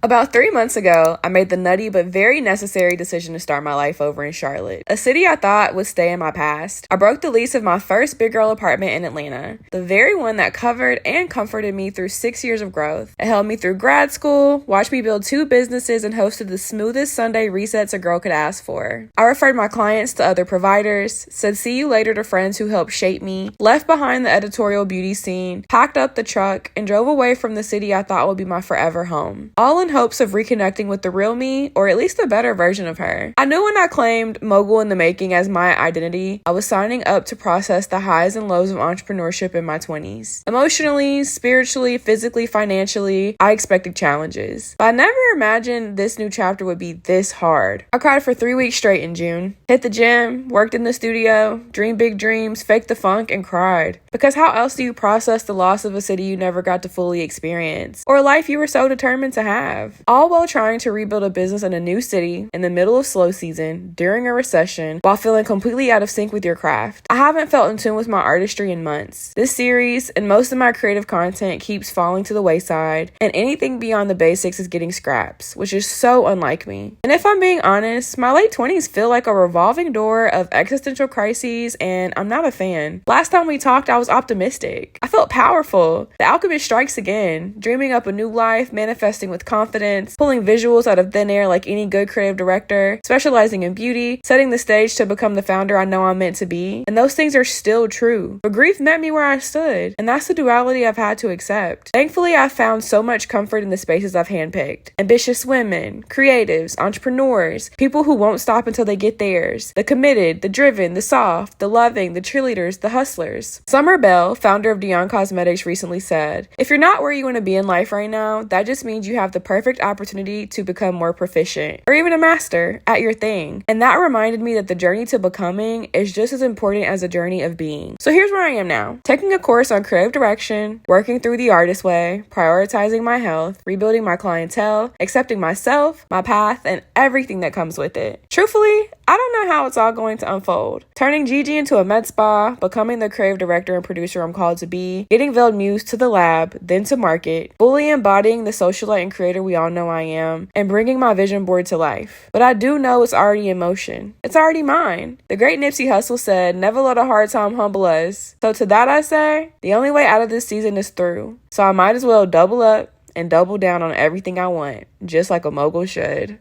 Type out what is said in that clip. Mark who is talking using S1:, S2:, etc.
S1: About 3 months ago, I made the nutty but very necessary decision to start my life over in Charlotte, a city I thought would stay in my past. I broke the lease of my first big girl apartment in Atlanta, the very one that covered and comforted me through 6 years of growth. It held me through grad school, watched me build 2 businesses, and hosted the smoothest Sunday resets a girl could ask for. I referred my clients to other providers, said see you later to friends who helped shape me, left behind the editorial beauty scene, packed up the truck, and drove away from the city I thought would be my forever home. All in hopes of reconnecting with the real me, or at least a better version of her. I knew when I claimed mogul in the making as my identity, I was signing up to process the highs and lows of entrepreneurship in my 20s. Emotionally, spiritually, physically, financially, I expected challenges. But I never imagined this new chapter would be this hard. I cried for 3 weeks straight in June. Hit the gym, worked in the studio, dreamed big dreams, faked the funk, and cried. Because how else do you process the loss of a city you never got to fully experience? Or a life you were so determined to have? All while trying to rebuild a business in a new city, in the middle of slow season, during a recession, while feeling completely out of sync with your craft. I haven't felt in tune with my artistry in months. This series, and most of my creative content, keeps falling to the wayside, and anything beyond the basics is getting scraps, which is so unlike me. And if I'm being honest, my late 20s feel like a revolving door of existential crises, and I'm not a fan. Last time we talked, I was optimistic. I felt powerful. The alchemist strikes again, dreaming up a new life, manifesting with confidence, pulling visuals out of thin air like any good creative director, specializing in beauty, setting the stage to become the founder I know I'm meant to be. And those things are still true. But grief met me where I stood, and that's the duality I've had to accept. Thankfully, I've found so much comfort in the spaces I've handpicked. Ambitious women, creatives, entrepreneurs, people who won't stop until they get theirs, the committed, the driven, the soft, the loving, the cheerleaders, the hustlers. Summer Bell, founder of Dion Cosmetics, recently said, "If you're not where you want to be in life right now, that just means you have the perfect opportunity to become more proficient, or even a master, at your thing." And that reminded me that the journey to becoming is just as important as the journey of being. So here's where I am now. Taking a course on creative direction, working through the artist way, prioritizing my health, rebuilding my clientele, accepting myself, my path, and everything that comes with it. Truthfully, I don't know how it's all going to unfold. Turning Gigi into a med spa, becoming the creative director and producer I'm called to be, getting Veiled Muse to the lab, then to market, fully embodying the socialite and creator we all know I am, and bringing my vision board to life. But I do know it's already in motion. It's already mine. The great Nipsey Hussle said, "Never let a hard time humble us." So to that I say, the only way out of this season is through. So I might as well double up and double down on everything I want, just like a mogul should.